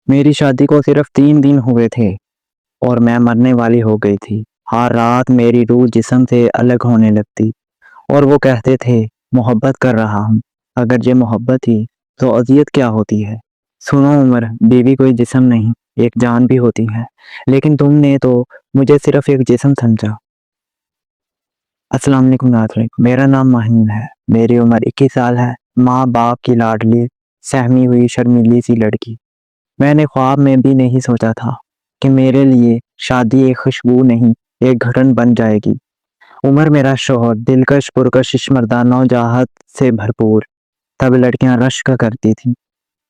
میری شادی کو صرف 3 دن ہوئے تھے اور میں مرنے والی ہو گئی تھی۔ ہر رات میری روح جسم سے الگ ہونے لگتی اور وہ کہتے تھے محبت کر رہا ہوں۔ اگر یہ محبت تھی تو اذیت کیا ہوتی ہے؟ سنو عمر، بیوی کوئی جسم نہیں، ایک جان بھی ہوتی ہے، لیکن تم نے تو مجھے صرف ایک جسم سمجھا۔ السلام علیکم ناظرین، میرا نام ماہین ہے، میری عمر 21 سال ہے، ماں باپ کی لاڈلی سہمی ہوئی شرمیلی سی لڑکی۔ میں نے خواب میں بھی نہیں سوچا تھا کہ میرے لیے شادی ایک خوشبو نہیں، ایک گھٹن بن جائے گی۔ عمر میرا شوہر دلکش پرکشش مردانہ نوجاہت سے بھرپور، تب لڑکیاں رشک کرتی تھیں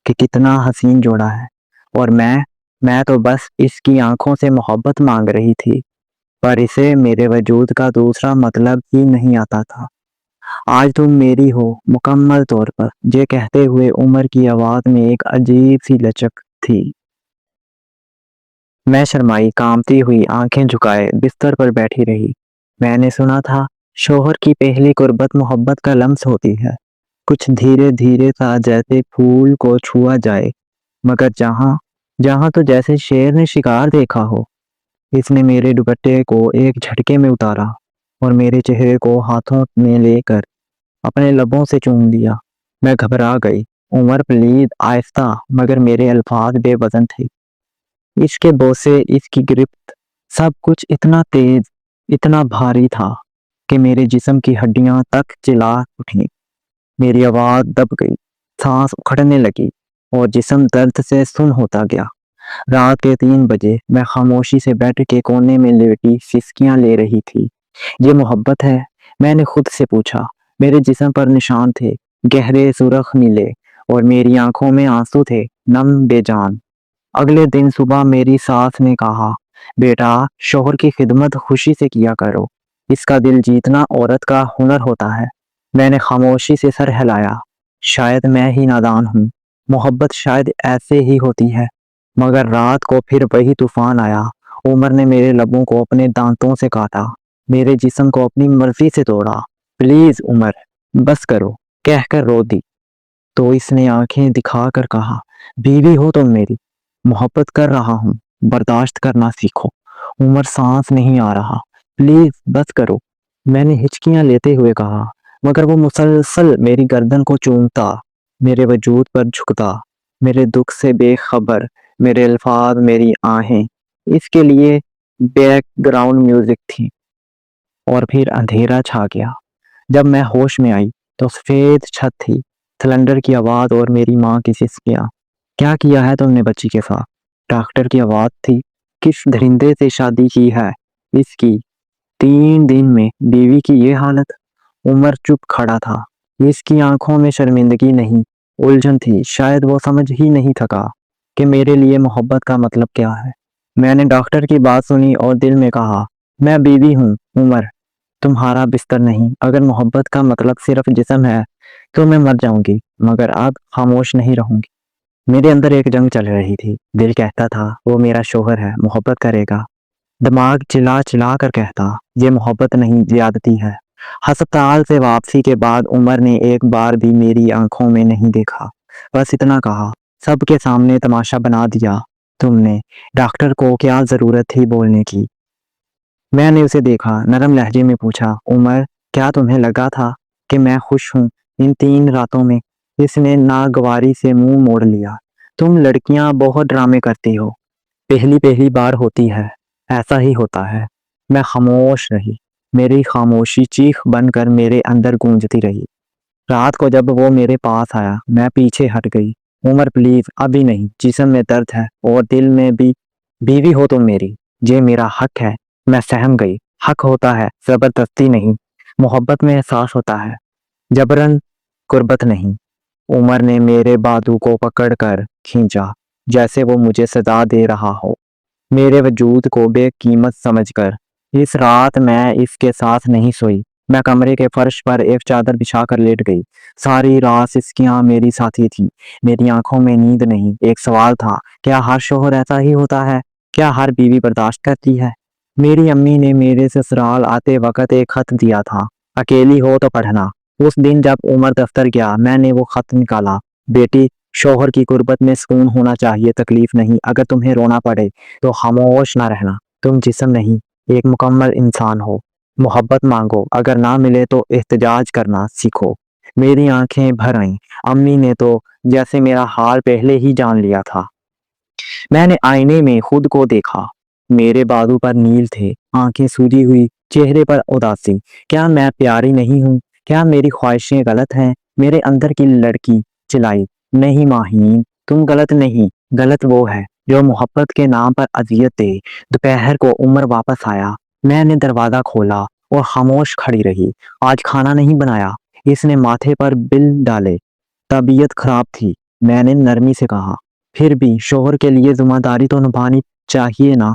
کہ کتنا حسین جوڑا ہے، اور میں تو بس اس کی آنکھوں سے محبت مانگ رہی تھی، پر اسے میرے وجود کا دوسرا مطلب ہی نہیں آتا تھا۔ آج تم میری ہو مکمل طور پر، یہ کہتے ہوئے عمر کی آواز میں ایک عجیب سی لچک تھی۔ میں شرمائی، کانپتی ہوئی آنکھیں جھکائے بستر پر بیٹھی رہی۔ میں نے سنا تھا شوہر کی پہلی قربت محبت کا لمس ہوتی ہے، کچھ دھیرے دھیرے سا جیسے پھول کو چھوا جائے، مگر جہاں تو جیسے شیر نے شکار دیکھا ہو۔ اس نے میرے دوپٹے کو ایک جھٹکے میں اتارا اور میرے چہرے کو ہاتھوں میں لے کر اپنے لبوں سے چوم لیا۔ میں گھبرا گئی۔ عمر پلیز، آہستہ، مگر میرے الفاظ بے وزن تھے۔ اس کے بوسے، اس کی گرفت، سب کچھ اتنا تیز، اتنا بھاری تھا کہ میرے جسم کی ہڈیاں تک چلا اٹھیں۔ میری آواز دب گئی، سانس اکھڑنے لگی اور جسم درد سے سن ہوتا گیا۔ رات کے 3 بجے میں خاموشی سے بیٹھ کے کونے میں لیٹی سسکیاں لے رہی تھی۔ یہ محبت ہے؟ میں نے خود سے پوچھا۔ میرے جسم پر نشان تھے، گہرے سرخ نیلے، اور میری آنکھوں میں آنسو تھے، نم بے جان۔ اگلے دن صبح میری ساس نے کہا، بیٹا، شوہر کی خدمت خوشی سے کیا کرو، اس کا دل جیتنا عورت کا ہنر ہوتا ہے۔ میں نے خاموشی سے سر ہلایا۔ شاید میں ہی نادان ہوں، محبت شاید ایسے ہی ہوتی ہے۔ مگر رات کو پھر وہی طوفان آیا۔ عمر نے میرے لبوں کو اپنے دانتوں سے کاٹا، میرے جسم کو اپنی مرضی سے توڑا۔ پلیز عمر، بس کرو، کہہ کر رو دی تو اس نے آنکھیں دکھا کر کہا، بیوی ہو تم میری، محبت کر رہا ہوں، برداشت کرنا سیکھو۔ عمر، سانس نہیں آ رہا، پلیز بس کرو، میں نے ہچکیاں لیتے ہوئے کہا، مگر وہ مسلسل میری گردن کو چومتا، میرے وجود پر جھکتا، میرے دکھ سے بے خبر۔ میرے الفاظ، میری آہیں اس کے لیے بیک گراؤنڈ میوزک تھی۔ اور پھر اندھیرا چھا گیا۔ جب میں ہوش میں آئی تو سفید چھت تھی، سلنڈر کی آواز اور میری ماں کی سسکیاں۔ کیا کیا ہے تم نے بچی کے ساتھ؟ ڈاکٹر کی آواز تھی۔ کس درندے سے شادی کی ہے اس کی؟ 3 دن میں بیوی کی یہ حالت؟ عمر چپ کھڑا تھا، اس کی آنکھوں میں شرمندگی نہیں، الجھن تھی۔ شاید وہ سمجھ ہی نہیں تھکا کہ میرے لیے محبت کا مطلب کیا ہے۔ میں نے ڈاکٹر کی بات سنی اور دل میں کہا، میں بیوی ہوں عمر، تمہارا بستر نہیں۔ اگر محبت کا مطلب صرف جسم ہے تو میں مر جاؤں گی، مگر اب خاموش نہیں رہوں گی۔ میرے اندر ایک جنگ چل رہی تھی۔ دل کہتا تھا وہ میرا شوہر ہے، محبت کرے گا۔ دماغ چلا چلا کر کہتا یہ محبت نہیں، زیادتی ہے۔ ہسپتال سے واپسی کے بعد عمر نے ایک بار بھی میری آنکھوں میں نہیں دیکھا، بس اتنا کہا، سب کے سامنے تماشا بنا دیا تم نے، ڈاکٹر کو کیا ضرورت تھی بولنے کی؟ میں نے اسے دیکھا، نرم لہجے میں پوچھا، عمر، کیا تمہیں لگا تھا کہ میں خوش ہوں ان 3 راتوں میں؟ اس نے ناگواری سے منہ موڑ لیا۔ تم لڑکیاں بہت ڈرامے کرتی ہو، پہلی بار ہوتی ہے، ایسا ہی ہوتا ہے۔ میں خاموش رہی، میری خاموشی چیخ بن کر میرے اندر گونجتی رہی۔ رات کو جب وہ میرے پاس آیا، میں پیچھے ہٹ گئی۔ عمر پلیز، ابھی نہیں، جسم میں درد ہے اور دل میں بھی۔ بیوی ہو تم میری، یہ میرا حق ہے۔ میں سہم گئی۔ حق ہوتا ہے، زبردستی نہیں۔ محبت میں احساس ہوتا ہے، جبرن قربت نہیں۔ عمر نے میرے بازو کو پکڑ کر کھینچا جیسے وہ مجھے سزا دے رہا ہو، میرے وجود کو بے قیمت سمجھ کر۔ اس رات میں اس کے ساتھ نہیں سوئی۔ میں کمرے کے فرش پر ایک چادر بچھا کر لیٹ گئی۔ ساری رات سسکیاں میری ساتھی تھی، میری آنکھوں میں نیند نہیں۔ ایک سوال تھا، کیا ہر شوہر ایسا ہی ہوتا ہے؟ کیا ہر بیوی برداشت کرتی ہے؟ میری امی نے میرے سسرال آتے وقت ایک خط دیا تھا، اکیلی ہو تو پڑھنا۔ اس دن جب عمر دفتر گیا، میں نے وہ خط نکالا۔ بیٹی، शौहर की गुर्बत में सुकून होना चाहिए, तकलीफ नहीं। अगर तुम्हें रोना पड़े तो खामोश ना रहना। तुम जिस्म नहीं, एक मुकम्मल इंसान हो। मोहब्बत मांगो, अगर ना मिले तो एहतजाज करना सीखो। मेरी आंखें भर आईं। अम्मी ने तो जैसे मेरा हाल पहले ही जान लिया था। मैंने आईने में खुद को देखा। मेरे बाजू पर नील थे, आंखें सूजी हुई, चेहरे पर उदासी। क्या मैं प्यारी नहीं हूँ? क्या मेरी ख्वाहिशें गलत हैं? मेरे अंदर की लड़की चिल्लाई, नहीं माहीन, तुम गलत नहीं, गलत वो है जो मोहब्बत के नाम पर अजियत दे। दोपहर को उमर वापस आया। मैंने दरवाजा खोला और खामोश खड़ी रही। आज खाना नहीं बनाया, इसने माथे पर बिल डाले। तबीयत खराब थी, मैंने नरमी से कहा। फिर भी शोहर के लिए जिम्मेदारी तो निभानी चाहिए ना।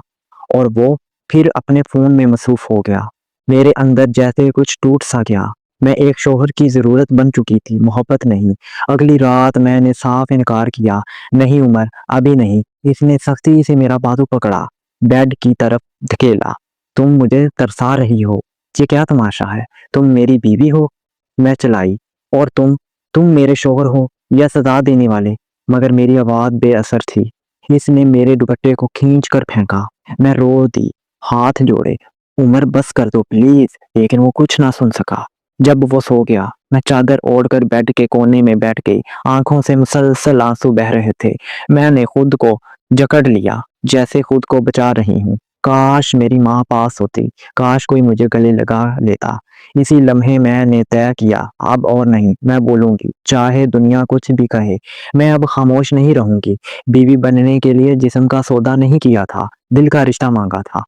और वो फिर अपने फोन में मसरूफ हो गया। मेरे अंदर जैसे कुछ टूट सा गया। मैं एक शोहर की जरूरत बन चुकी थी, मोहब्बत नहीं। अगली रात मैंने साफ इनकार किया, नहीं उमर, अभी नहीं। इसने सख्ती से मेरा बाजू पकड़ा, बेड की तरफ धकेला। तुम मुझे तरसा रही हो, ये क्या तमाशा है? तुम मेरी बीवी हो, मैं चलाई। और तुम मेरे शोहर हो या सजा देने वाले। मगर मेरी आवाज बेअसर थी। इसने मेरे दुपट्टे को खींच कर फेंका। मैं रो दी, हाथ जोड़े, उमर बस कर दो प्लीज। लेकिन वो कुछ ना सुन सका। जब वो सो गया, मैं चादर ओढ़कर बेड के कोने में बैठ गई। आंखों से मुसलसल आंसू बह रहे थे। मैंने खुद को जकड़ लिया, जैसे खुद को बचा रही हूँ। काश मेरी माँ पास होती, काश कोई मुझे गले लगा लेता। इसी लम्हे मैंने तय किया, अब और नहीं, मैं बोलूंगी, चाहे दुनिया कुछ भी कहे। मैं अब खामोश नहीं रहूंगी। बीवी बनने के लिए जिस्म का सौदा नहीं किया था, दिल का रिश्ता मांगा था।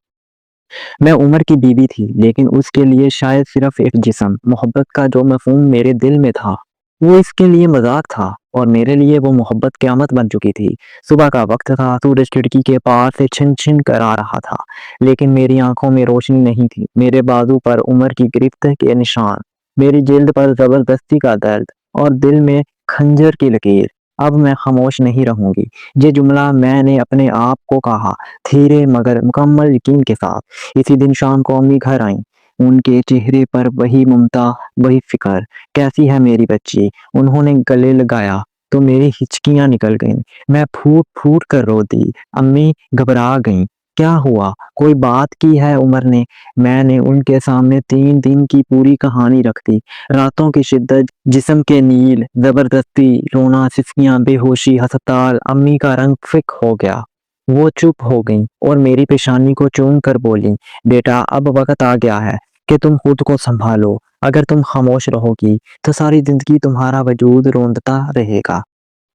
मैं उमर की बीवी थी, लेकिन उसके लिए शायद सिर्फ एक जिस्म। मोहब्बत का जो मफहूम मेरे दिल में था, वो इसके लिए मजाक था, और मेरे लिए वो मोहब्बत क़यामत बन चुकी थी। सुबह का वक्त था, सूरज खिड़की के पार से छिन छिन कर आ रहा था, लेकिन मेरी आंखों में रोशनी नहीं थी। मेरे बाजू पर उमर की गिरफ्त के निशान, मेरी जिल्द पर जबरदस्ती का दर्द, और दिल में खंजर की लकीर। अब मैं खामोश नहीं रहूंगी। ये जुमला मैंने अपने आप को कहा, धीरे मगर मुकम्मल यकीन के साथ। इसी दिन शाम को अम्मी घर आईं। उनके चेहरे पर वही ममता, वही फिक्र। कैसी है मेरी बच्ची? उन्होंने गले लगाया तो मेरी हिचकियां निकल गईं। मैं फूट फूट कर रो दी। अम्मी घबरा गईं। क्या हुआ? कोई बात की है उमर ने? मैंने उनके सामने 3 दिन की पूरी कहानी रख दी। रातों की शिद्दत, जिस्म के नील, जबरदस्ती, रोना, सिसकियां, बेहोशी, अस्पताल। अम्मी का रंग फिक हो गया। वो चुप हो गईं और मेरी पेशानी को चूम कर बोली, बेटा अब वक्त आ गया है कि तुम खुद को संभालो। अगर तुम खामोश रहोगी तो सारी जिंदगी तुम्हारा वजूद रोंदता रहेगा।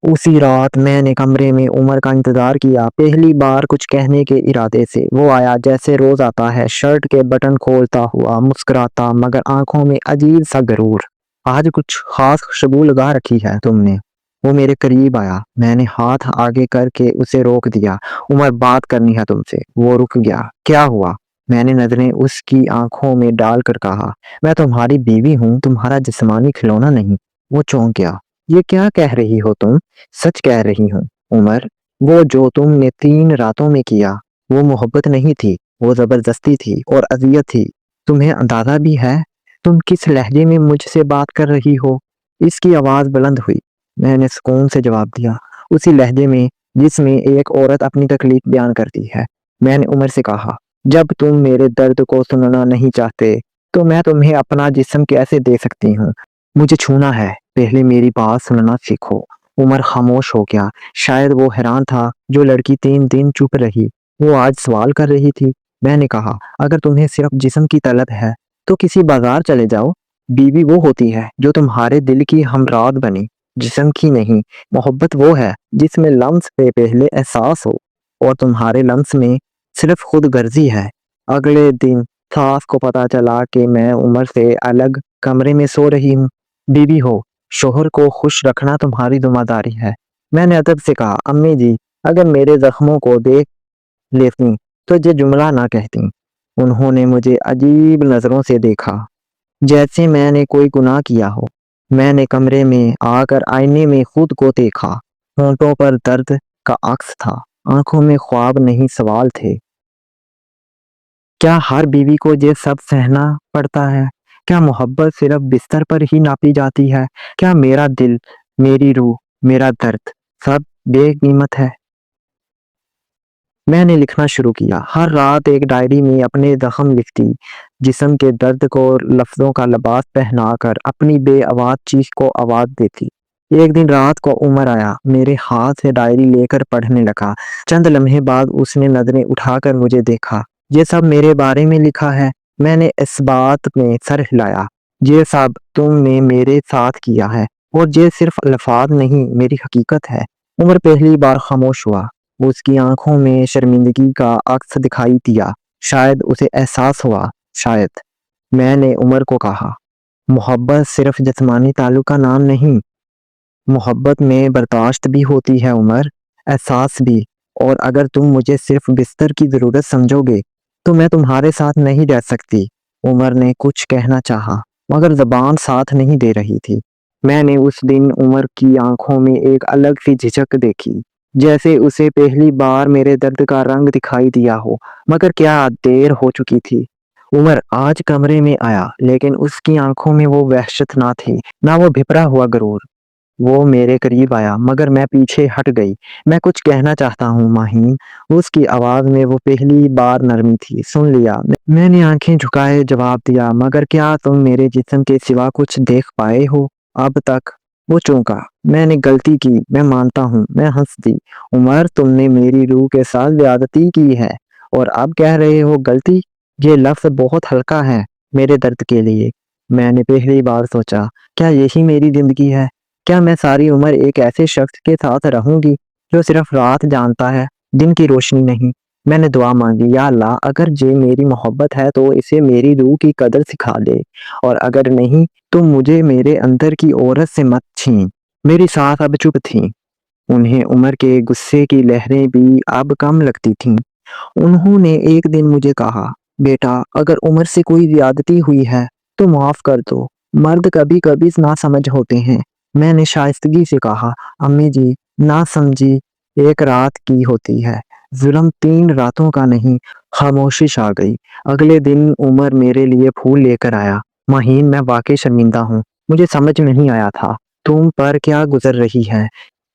उसी रात मैंने कमरे में उमर का इंतजार किया, पहली बार कुछ कहने के इरादे से। वो आया जैसे रोज आता है, शर्ट के बटन खोलता हुआ, मुस्कुराता, मगर आंखों में अजीब सा गरूर। आज कुछ खास खुशबू लगा रखी है तुमने? वो मेरे करीब आया। मैंने हाथ आगे करके उसे रोक दिया। उमर, बात करनी है तुमसे। वो रुक गया। क्या हुआ? मैंने नजरें उसकी आंखों में डालकर कहा, मैं तुम्हारी बीवी हूँ, तुम्हारा जिस्मानी खिलौना नहीं। वो चौंक गया। ये क्या कह रही हो तुम? सच कह रही हूँ उमर। वो जो तुमने 3 रातों में किया, वो मोहब्बत नहीं थी, वो जबरदस्ती थी और अजियत थी। तुम्हें अंदाजा भी है तुम किस लहजे में मुझसे बात कर रही हो? इसकी आवाज बुलंद हुई। मैंने सुकून से जवाब दिया, उसी लहजे में जिसमें एक औरत अपनी तकलीफ बयान करती है। मैंने उमर से कहा, जब तुम मेरे दर्द को सुनना नहीं चाहते तो मैं तुम्हें अपना जिस्म कैसे दे सकती हूँ? मुझे छूना है, पहले मेरी बात सुनना सीखो। उमर खामोश हो गया। शायद वो हैरान था, जो लड़की 3 दिन चुप रही, वो आज सवाल कर रही थी। मैंने कहा, अगर तुम्हें सिर्फ जिस्म की तलब है तो किसी बाजार चले जाओ। बीवी वो होती है जो तुम्हारे दिल की हमराद बने, जिस्म की नहीं। मोहब्बत वो है जिसमें लम्स से पहले एहसास हो, और तुम्हारे लम्स में सिर्फ खुद गर्जी है। अगले दिन सास को पता चला कि मैं उमर से अलग कमरे में सो रही हूँ। बीवी हो, शोहर को खुश रखना तुम्हारी जिम्मेदारी है। मैंने अदब से कहा, अम्मी जी, अगर मेरे जख्मों को देख लेती तो ये जुमला ना कहती। उन्होंने मुझे अजीब नजरों से देखा, जैसे मैंने कोई गुनाह किया हो। मैंने कमरे में आकर आईने में खुद को देखा। होंठों पर दर्द का अक्स था, आंखों में ख्वाब नहीं सवाल थे। क्या हर बीवी को ये सब सहना पड़ता है? क्या मोहब्बत सिर्फ बिस्तर पर ही नापी जाती है? क्या मेरा दिल, मेरी रूह, मेरा दर्द सब बेकीमत है। मैंने लिखना शुरू किया। हर रात एक डायरी में अपने जख्म लिखती, जिस्म के दर्द को लफ्ज़ों का लिबास पहनाकर अपनी बेआवाज़ चीख को आवाज़ देती। एक दिन रात को उमर आया, मेरे हाथ से डायरी लेकर पढ़ने लगा। चंद लम्हे बाद उसने नज़रें उठाकर मुझे देखा। ये सब मेरे बारे में लिखा है? मैंने इस बात में सर हिलाया। ये सब तुमने मेरे साथ किया है, और ये सिर्फ अल्फाज नहीं, मेरी हकीकत है। उमर पहली बार खामोश हुआ। उसकी आंखों में शर्मिंदगी का अक्स दिखाई दिया। शायद उसे एहसास हुआ, शायद। मैंने उमर को कहा, मोहब्बत सिर्फ जिस्मानी ताल्लुक का नाम नहीं, मोहब्बत में बर्दाश्त भी होती है उमर, एहसास भी। और अगर तुम मुझे सिर्फ बिस्तर की ज़रूरत समझोगे तो मैं तुम्हारे साथ नहीं रह सकती। उमर ने कुछ कहना चाहा, मगर ज़बान साथ नहीं दे रही थी। मैंने उस दिन उमर की आंखों में एक अलग सी झिझक देखी, जैसे उसे पहली बार मेरे दर्द का रंग दिखाई दिया हो। मगर क्या देर हो चुकी थी। उमर आज कमरे में आया, लेकिन उसकी आंखों में वो वहशत ना थी, ना वो भिपरा हुआ गरूर। वो मेरे करीब आया, मगर मैं पीछे हट गई। मैं कुछ कहना चाहता हूँ माहीन। उसकी आवाज़ में वो पहली बार नरमी थी। सुन लिया, मैंने आंखें झुकाए जवाब दिया, मगर क्या तुम मेरे जिस्म के सिवा कुछ देख पाए हो अब तक? वो चौंका। मैंने गलती की, मैं मानता हूँ। मैं हंस दी। उमर, तुमने मेरी रूह के साथ ज्यादती की है, और अब कह रहे हो गलती? ये लफ्ज़ बहुत हल्का है मेरे दर्द के लिए। मैंने पहली बार सोचा, क्या यही मेरी जिंदगी है? क्या मैं सारी उम्र एक ऐसे शख्स के साथ रहूंगी जो सिर्फ रात जानता है, दिन की रोशनी नहीं? मैंने दुआ मांगी, या अल्लाह, अगर ये मेरी मोहब्बत है तो इसे मेरी रूह की कदर सिखा दे, और अगर नहीं तो मुझे मेरे अंदर की औरत से मत छीन। मेरी सांस अब चुप थी। उन्हें उम्र के गुस्से की लहरें भी अब कम लगती थीं। उन्होंने एक दिन मुझे कहा, बेटा, अगर उम्र से कोई ज्यादती हुई है तो माफ कर दो। मर्द कभी कभी ना समझ होते हैं। मैंने शाइस्तगी से कहा, अम्मी जी, ना समझी एक रात की होती है, जुल्म 3 रातों का नहीं। खामोशी छा गई। अगले दिन उमर मेरे लिए फूल लेकर आया। महीन, मैं वाकई शर्मिंदा हूँ। मुझे समझ नहीं आया था तुम पर क्या गुजर रही है।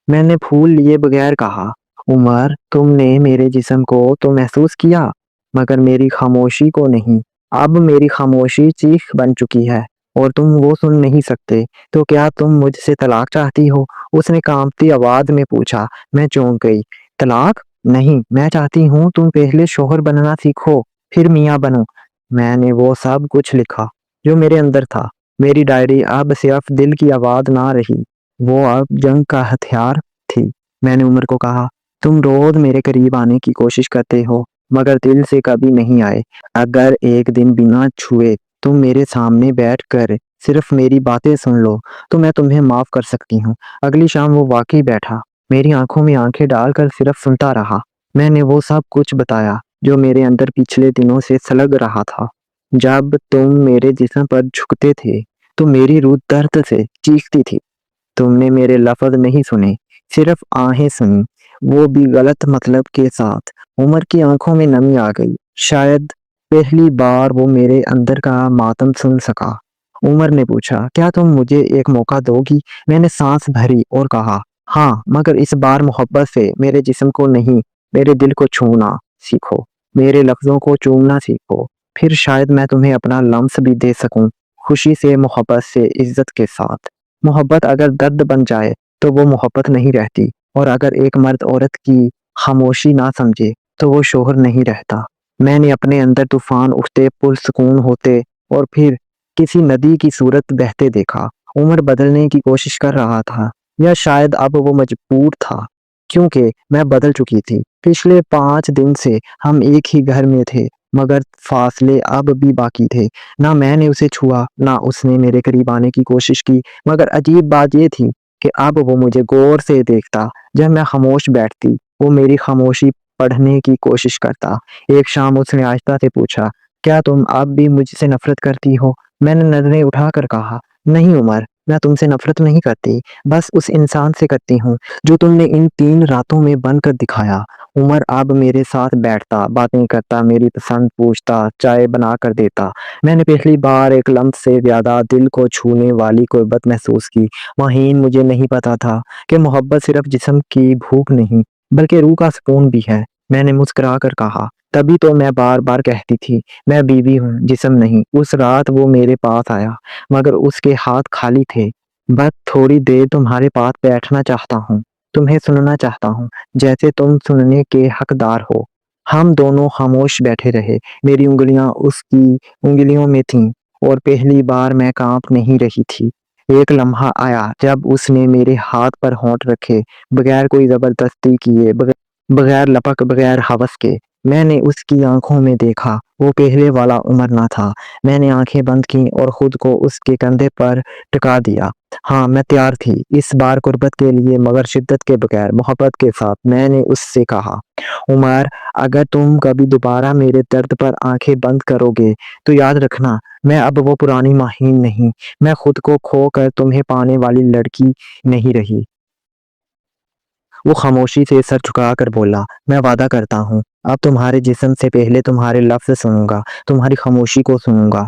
मैंने फूल लिए बगैर कहा, उमर, तुमने मेरे जिस्म को तो महसूस किया, मगर मेरी खामोशी को नहीं। अब मेरी खामोशी चीख बन चुकी है, और तुम वो सुन नहीं सकते। तो क्या तुम मुझसे तलाक चाहती हो? उसने कांपती आवाज में पूछा। मैं चौंक गई। तलाक? नहीं, मैं चाहती हूँ तुम पहले शोहर बनना सीखो, फिर मियाँ बनो। मैंने वो सब कुछ लिखा जो मेरे अंदर था। मेरी डायरी अब सिर्फ दिल की आवाज ना रही, वो अब जंग का हथियार थी। मैंने उमर को कहा, तुम रोज मेरे करीब आने की कोशिश करते हो, मगर दिल से कभी नहीं आए। अगर एक दिन बिना छुए तुम मेरे सामने बैठ कर सिर्फ मेरी बातें सुन लो तो मैं तुम्हें माफ कर सकती हूँ। अगली शाम वो वाकई बैठा, मेरी आंखों में आंखें डालकर सिर्फ सुनता रहा। मैंने वो सब कुछ बताया जो मेरे अंदर पिछले दिनों से सलग रहा था। जब तुम मेरे जिस्म पर झुकते थे तो मेरी रूह दर्द से चीखती थी। तुमने मेरे लफ्ज नहीं सुने, सिर्फ आहें सुनी, वो भी गलत मतलब के साथ। उमर की आंखों में नमी आ गई। शायद पहली बार वो मेरे अंदर का मातम सुन सका। उमर ने पूछा, क्या तुम मुझे एक मौका दोगी? मैंने सांस भरी और कहा, हाँ, मगर इस बार मोहब्बत से। मेरे जिस्म को नहीं, मेरे दिल को छूना सीखो, मेरे लफ्जों को चूमना सीखो, फिर शायद मैं तुम्हें अपना लम्स भी दे सकूं, खुशी से, मोहब्बत से, इज्जत के साथ। मोहब्बत अगर दर्द बन जाए तो वो मोहब्बत नहीं रहती, और अगर एक मर्द औरत की खामोशी ना समझे तो वो शोहर नहीं रहता। मैंने अपने अंदर तूफान उठते, पुरसुकून होते, और फिर किसी नदी की सूरत बहते देखा। उम्र बदलने की कोशिश कर रहा था, या शायद अब वो मजबूर था, क्योंकि मैं बदल चुकी थी। पिछले 5 दिन से हम एक ही घर में थे, मगर फासले अब भी बाकी थे। ना मैंने उसे छुआ, ना उसने मेरे करीब आने की कोशिश की। मगर अजीब बात ये थी कि अब वो मुझे गौर से देखता। जब मैं खामोश बैठती, वो मेरी खामोशी पढ़ने की कोशिश करता। एक शाम उसने आहिस्ता से पूछा, क्या तुम अब भी मुझसे नफरत करती हो? मैंने नजरें उठाकर कहा, नहीं उमर, میں تم سے نفرت نہیں کرتی، بس اس انسان سے کرتی ہوں جو تم نے ان 3 راتوں میں بن کر دکھایا۔ عمر اب میرے ساتھ بیٹھتا، باتیں کرتا، میری پسند پوچھتا، چائے بنا کر دیتا۔ میں نے پہلی بار ایک لمس سے زیادہ دل کو چھونے والی قربت محسوس کی۔ مہین، مجھے نہیں پتا تھا کہ محبت صرف جسم کی بھوک نہیں بلکہ روح کا سکون بھی ہے۔ میں نے مسکرا کر کہا، تبھی تو میں بار بار کہتی تھی میں بیوی ہوں، جسم نہیں۔ اس رات وہ میرے پاس آیا مگر اس کے ہاتھ خالی تھے۔ بس تھوڑی دیر تمہارے پاس بیٹھنا چاہتا ہوں، تمہیں سننا چاہتا ہوں جیسے تم سننے کے حقدار ہو۔ ہم دونوں خاموش بیٹھے رہے۔ میری انگلیاں اس کی انگلیوں میں تھیں اور پہلی بار میں کانپ نہیں رہی تھی۔ ایک لمحہ آیا جب اس نے میرے ہاتھ پر ہونٹ رکھے، بغیر کوئی زبردستی کیے، بغیر لپک، بغیر ہوس کے۔ میں نے اس کی آنکھوں میں دیکھا، وہ پہلے والا عمر نہ تھا۔ میں نے آنکھیں بند کیں اور خود کو اس کے کندھے پر ٹکا دیا۔ ہاں، میں تیار تھی اس بار قربت کے لیے، مگر شدت کے بغیر، محبت کے ساتھ۔ میں نے اس سے کہا، عمر، اگر تم کبھی دوبارہ میرے درد پر آنکھیں بند کرو گے تو یاد رکھنا، میں اب وہ پرانی مہین نہیں، میں خود کو کھو کر تمہیں پانے والی لڑکی نہیں رہی۔ وہ خاموشی سے سر جھکا کر بولا، میں وعدہ کرتا ہوں، اب تمہارے جسم سے پہلے تمہارے لفظ سنوں گا، تمہاری خاموشی کو سنوں گا،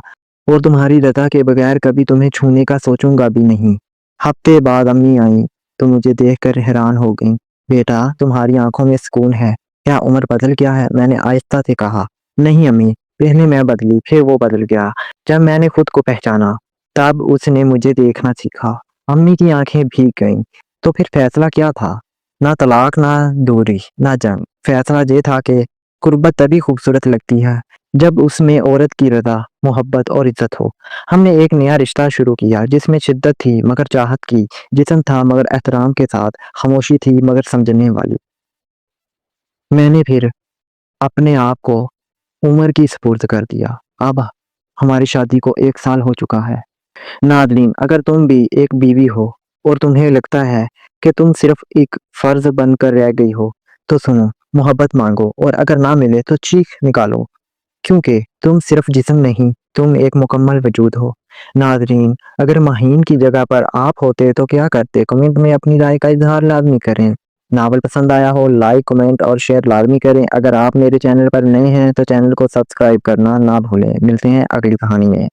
اور تمہاری رضا کے بغیر کبھی تمہیں چھونے کا سوچوں گا بھی نہیں۔ ہفتے بعد امی آئیں تو مجھے دیکھ کر حیران ہو گئیں۔ بیٹا، تمہاری آنکھوں میں سکون ہے، کیا عمر بدل گیا ہے؟ میں نے آہستہ سے کہا، نہیں امی، پہلے میں بدلی، پھر وہ بدل گیا۔ جب میں نے خود کو پہچانا تب اس نے مجھے دیکھنا سیکھا۔ امی کی آنکھیں بھیگ گئیں۔ تو پھر فیصلہ کیا تھا؟ نہ طلاق، نہ دوری، نہ جنگ۔ فیصلہ یہ تھا کہ قربت تبھی خوبصورت لگتی ہے جب اس میں عورت کی رضا، محبت اور عزت ہو۔ ہم نے ایک نیا رشتہ شروع کیا جس میں شدت تھی مگر چاہت کی، جسم تھا مگر احترام کے ساتھ، خاموشی تھی مگر سمجھنے والی۔ میں نے پھر اپنے آپ کو عمر کی سپرد کر دیا۔ اب ہماری شادی کو 1 سال ہو چکا ہے۔ ناظرین، اگر تم بھی ایک بیوی ہو اور تمہیں لگتا ہے کہ تم صرف ایک فرض بن کر رہ گئی ہو تو سنو، محبت مانگو، اور اگر نہ ملے تو چیخ نکالو، کیونکہ تم صرف جسم نہیں، تم ایک مکمل وجود ہو۔ ناظرین، اگر مہین کی جگہ پر آپ ہوتے تو کیا کرتے؟ کمنٹ میں اپنی رائے کا اظہار لازمی کریں۔ ناول پسند آیا ہو لائک، کمنٹ اور شیئر لازمی کریں۔ اگر آپ میرے چینل پر نئے ہیں تو چینل کو سبسکرائب کرنا نہ بھولیں۔ ملتے ہیں اگلی کہانی میں۔